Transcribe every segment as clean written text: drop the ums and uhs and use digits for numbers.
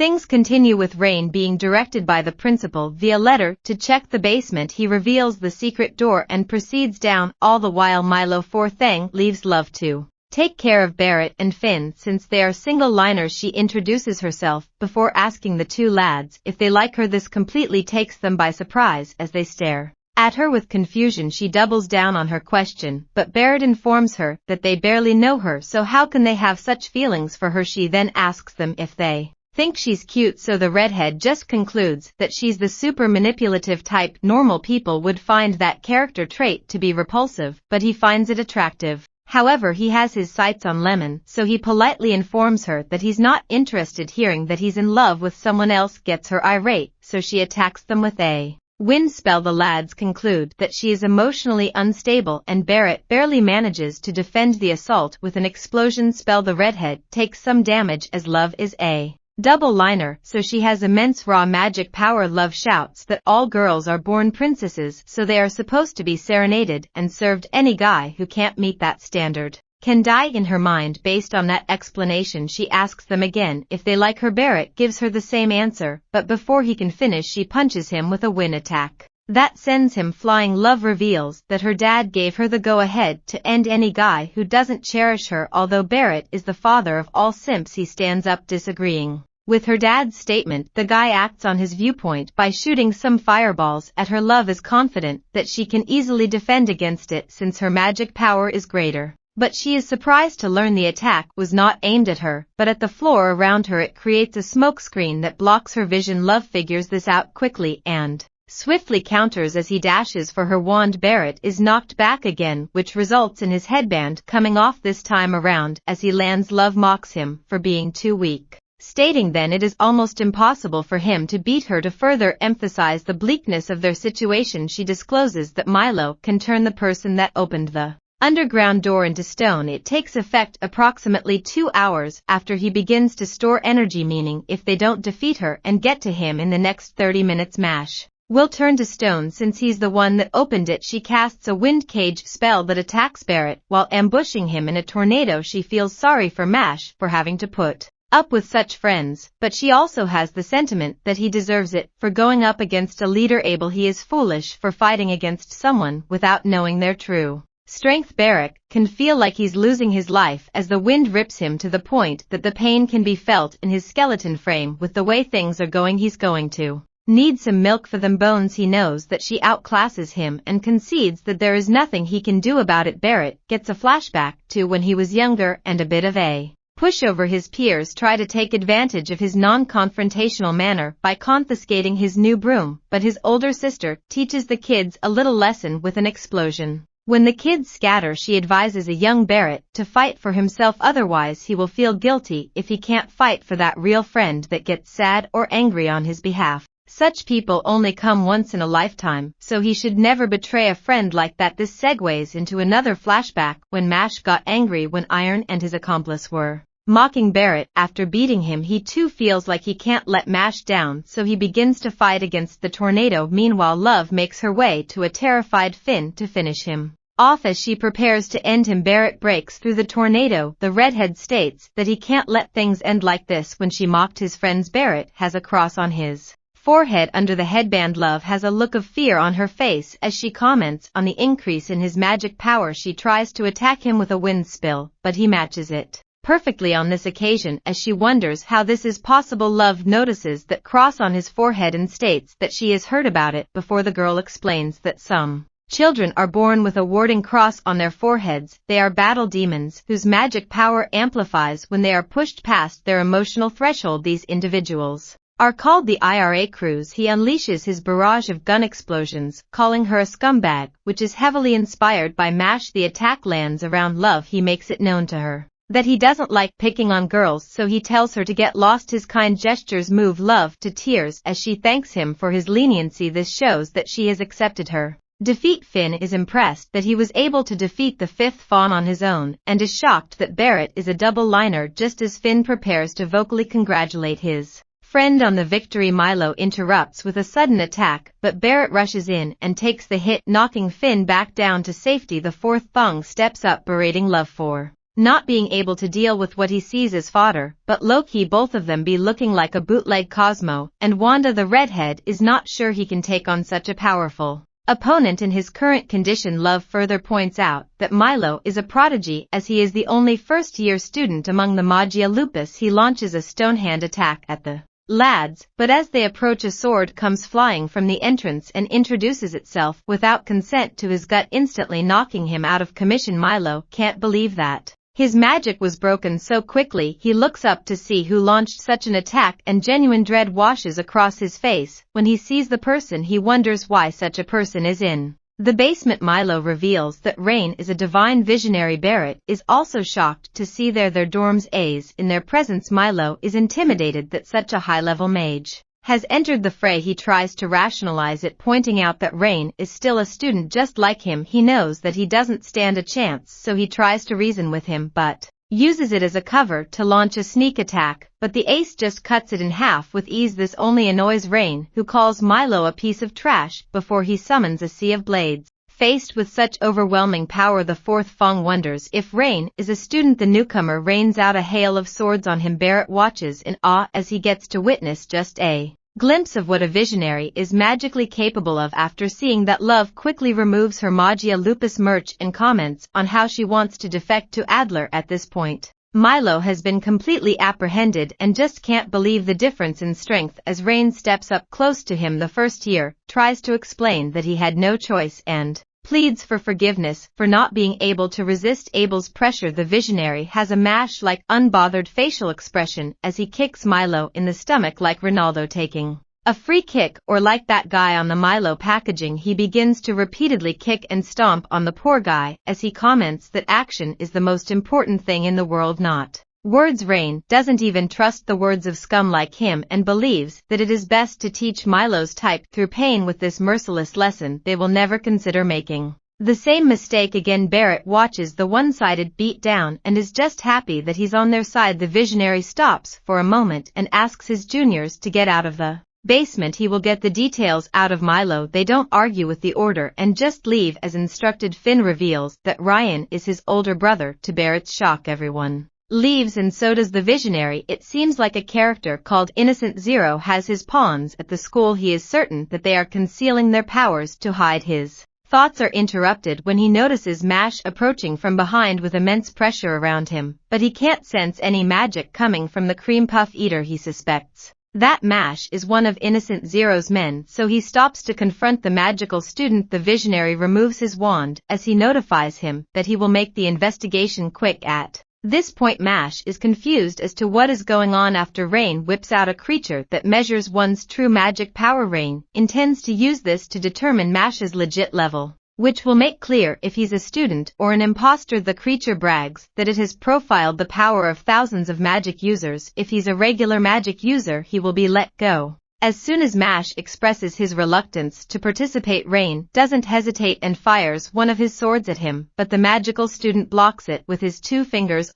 Things continue with Rain being directed by the principal via letter to check the basement. He reveals the secret door and proceeds down, all the while Milo for Thang leaves Love to take care of Barrett and Finn. Since they are single-liners, she introduces herself before asking the two lads if they like her. This completely takes them by surprise as they stare at her with confusion. She doubles down on her question, but Barrett informs her that they barely know her, so how can they have such feelings for her? She then asks them if they think she's cute, so the redhead just concludes that she's the super manipulative type. Normal people would find that character trait to be repulsive, but he finds it attractive. However, he has his sights on Lemon, so he politely informs her that he's not interested. Hearing that he's in love with someone else gets her irate, so she attacks them with a wind spell. The lads conclude that she is emotionally unstable, and Barrett barely manages to defend the assault with an explosion spell. The redhead takes some damage as Love is a double-liner, so she has immense raw magic power. Love shouts that all girls are born princesses, so they are supposed to be serenaded and served. Any guy who can't meet that standard can die. In her mind, based on that explanation, she asks them again if they like her. Barrett gives her the same answer, but before he can finish, she punches him with a wind attack that sends him flying. Love reveals that her dad gave her the go-ahead to end any guy who doesn't cherish her. Although Barrett is the father of all simps, he stands up disagreeing with her dad's statement. The guy acts on his viewpoint by shooting some fireballs at her. Love is confident that she can easily defend against it since her magic power is greater, but she is surprised to learn the attack was not aimed at her, but at the floor around her. It creates a smoke screen that blocks her vision. Love figures this out quickly and swiftly counters as he dashes for her wand. Barrett is knocked back again, which results in his headband coming off this time around. As he lands, Love mocks him for being too weak, stating then it is almost impossible for him to beat her. To further emphasize the bleakness of their situation, she discloses that Milo can turn the person that opened the underground door into stone. It takes effect approximately 2 hours after he begins to store energy, meaning if they don't defeat her and get to him in the next 30 minutes, Mash will turn to stone since he's the one that opened it. She casts a wind cage spell that attacks Barrett while ambushing him in a tornado. She feels sorry for Mash for having to put up with such friends, but she also has the sentiment that he deserves it for going up against a leader Abel. He is foolish for fighting against someone without knowing their true strength. Barrett can feel like he's losing his life as the wind rips him to the point that the pain can be felt in his skeleton frame. With the way things are going, he's going to need some milk for them bones. He knows that she outclasses him and concedes that there is nothing he can do about it. Barrett gets a flashback to when he was younger and a bit of a pushover. His peers try to take advantage of his non-confrontational manner by confiscating his new broom, but his older sister teaches the kids a little lesson with an explosion. When the kids scatter, she advises a young Barrett to fight for himself, otherwise he will feel guilty if he can't fight for that real friend that gets sad or angry on his behalf. Such people only come once in a lifetime, so he should never betray a friend like that. This segues into another flashback when Mash got angry when Iron and his accomplice were mocking Barrett. After beating him, he too feels like he can't let Mash down, so he begins to fight against the tornado. Meanwhile, Love makes her way to a terrified Finn to finish him off. As she prepares to end him, Barrett breaks through the tornado. The redhead states that he can't let things end like this. When she mocked his friends, Barrett has a cross on his forehead under the headband. Love has a look of fear on her face as she comments on the increase in his magic power. She tries to attack him with a wind spill, but he matches it perfectly on this occasion. As she wonders how this is possible, Love notices that cross on his forehead and states that she has heard about it before. The girl explains that some children are born with a warding cross on their foreheads. They are battle demons whose magic power amplifies when they are pushed past their emotional threshold. These individuals are called the IRA crews. He unleashes his barrage of gun explosions, calling her a scumbag, which is heavily inspired by Mash. The attack lands around Love. He makes it known to her that he doesn't like picking on girls, so he tells her to get lost. His kind gestures move Love to tears as she thanks him for his leniency. This shows that she has accepted her defeat. Finn is impressed that he was able to defeat the fifth fawn on his own, and is shocked that Barrett is a double-liner. Just as Finn prepares to vocally congratulate his friend on the victory, Milo interrupts with a sudden attack, but Barrett rushes in and takes the hit, knocking Finn back down to safety. The fourth thong steps up, berating Love for not being able to deal with what he sees as fodder, but low-key both of them be looking like a bootleg Cosmo, and Wanda the redhead is not sure he can take on such a powerful opponent in his current condition. Love further points out that Milo is a prodigy as he is the only first-year student among the Magia Lupus. He launches a stone-hand attack at the lads, but as they approach a sword comes flying from the entrance and introduces itself without consent to his gut, instantly knocking him out of commission. Milo can't believe that his magic was broken so quickly. He looks up to see who launched such an attack, and genuine dread washes across his face. When he sees the person, he wonders why such a person is in the basement. Milo reveals that Rain is a divine visionary. Barrett is also shocked to see their dorm's A's in their presence. Milo is intimidated that such a high-level mage has entered the fray. He tries to rationalize it, pointing out that Rain is still a student just like him. He knows that he doesn't stand a chance, so he tries to reason with him, but uses it as a cover to launch a sneak attack, but the ace just cuts it in half with ease. This only annoys Rain, who calls Milo a piece of trash before he summons a sea of blades. Faced with such overwhelming power, the fourth Fong wonders if Rain is a student. The newcomer rains out a hail of swords on him. Barrett watches in awe as he gets to witness just a glimpse of what a visionary is magically capable of. After seeing that, Love quickly removes her Magia Lupus merch and comments on how she wants to defect to Adler. At this point, Milo has been completely apprehended and just can't believe the difference in strength as Rain steps up close to him. The first year tries to explain that he had no choice and pleads for forgiveness for not being able to resist Abel's pressure. The visionary has a Mash-like unbothered facial expression as he kicks Milo in the stomach like Ronaldo taking a free kick, or like that guy on the Milo packaging. He begins to repeatedly kick and stomp on the poor guy as he comments that action is the most important thing in the world, not words. Rain doesn't even trust the words of scum like him and believes that it is best to teach Milo's type through pain. With this merciless lesson, they will never consider making the same mistake again. Barrett watches the one-sided beat down and is just happy that he's on their side. The visionary stops for a moment and asks his juniors to get out of the basement. He will get the details out of Milo. They don't argue with the order and just leave as instructed. Finn reveals that Ryan is his older brother. To Barrett's shock, everyone leaves and so does the visionary. It seems like a character called Innocent Zero has his pawns at the school. He is certain that they are concealing their powers to hide his thoughts. Are interrupted when he notices Mash approaching from behind with immense pressure around him, but he can't sense any magic coming from the cream puff eater. He suspects that Mash is one of Innocent Zero's men, so he stops to confront the magical student. The visionary removes his wand as he notifies him that he will make the investigation quick. At this point, Mash is confused as to what is going on after Rain whips out a creature that measures one's true magic power. Rain intends to use this to determine Mash's legit level, which will make clear if he's a student or an imposter. The creature brags that it has profiled the power of thousands of magic users. If he's a regular magic user, he will be let go. As soon as Mash expresses his reluctance to participate, Rain doesn't hesitate and fires one of his swords at him, but the magical student blocks it with his 2 fingers.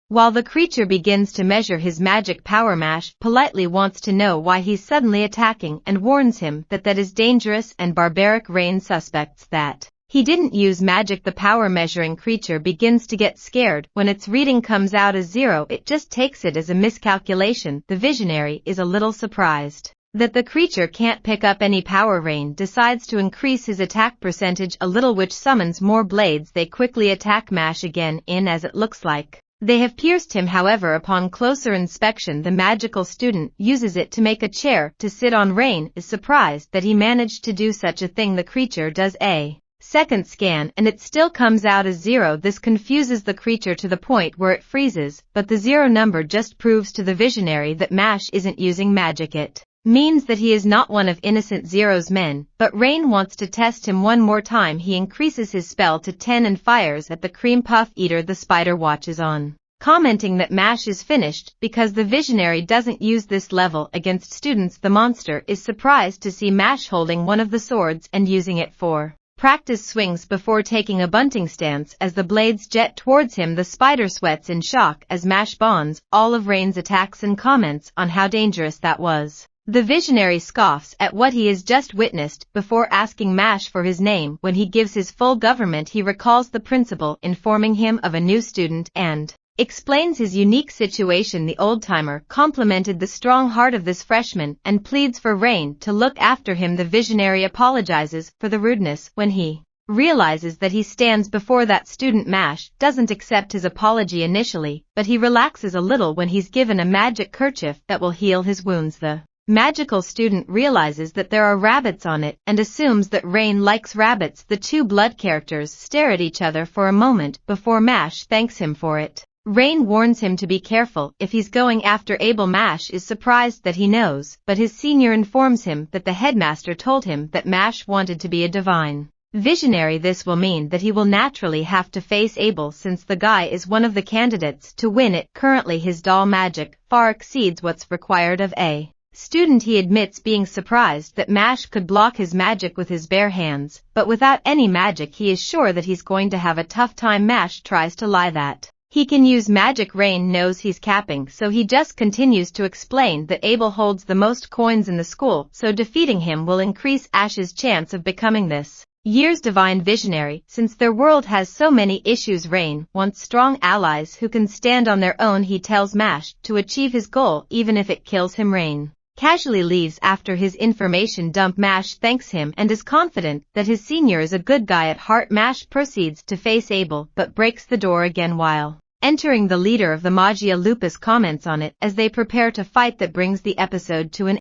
While the creature begins to measure his magic power, Mash politely wants to know why he's suddenly attacking and warns him that that is dangerous and barbaric. Rain suspects that he didn't use magic. The power measuring creature begins to get scared when its reading comes out as 0. It just takes it as a miscalculation. The visionary is a little surprised that the creature can't pick up any power. Rain decides to increase his attack percentage a little, which summons more blades. They quickly attack Mash again, as it looks like they have pierced him. However, upon closer inspection, the magical student uses it to make a chair to sit on. Rain is surprised that he managed to do such a thing. The creature does a second scan and it still comes out as 0. This confuses the creature to the point where it freezes, but the 0 number just proves to the visionary that Mash isn't using magic. It means that he is not one of Innocent Zero's men, but Rain wants to test him one more time. He increases his spell to 10 and fires at the cream puff eater. The spider watches on, commenting that Mash is finished because the visionary doesn't use this level against students. The monster is surprised to see Mash holding one of the swords and using it for practice swings before taking a bunting stance as the blades jet towards him. The spider sweats in shock as Mash bonds all of Rain's attacks and comments on how dangerous that was. The visionary scoffs at what he has just witnessed before asking Mash for his name. When he gives his full government, he recalls the principal informing him of a new student and explains his unique situation. The old-timer complimented the strong heart of this freshman and pleads for Rain to look after him. The visionary apologizes for the rudeness. When he realizes that he stands before that student, Mash doesn't accept his apology initially, but he relaxes a little when he's given a magic kerchief that will heal his wounds. The magical student realizes that there are rabbits on it and assumes that Rain likes rabbits. The two blood characters stare at each other for a moment before Mash thanks him for it. Rain warns him to be careful if he's going after Abel. Mash is surprised that he knows, but his senior informs him that the headmaster told him that Mash wanted to be a divine visionary. This will mean that he will naturally have to face Abel since the guy is one of the candidates to win it. Currently his doll magic far exceeds what's required of a student. He admits being surprised that Mash could block his magic with his bare hands, but without any magic he is sure that he's going to have a tough time. Mash tries to lie that he can use magic. Rain knows he's capping, so he just continues to explain that Abel holds the most coins in the school, so defeating him will increase Ash's chance of becoming this year's divine visionary. Since their world has so many issues, Rain wants strong allies who can stand on their own. He tells Mash to achieve his goal even if it kills him. Rain casually leaves after his information dump. Mash thanks him and is confident that his senior is a good guy at heart. Mash proceeds to face Abel but breaks the door again while entering. The leader of the Magia Lupus comments on it as they prepare to fight. That brings the episode to an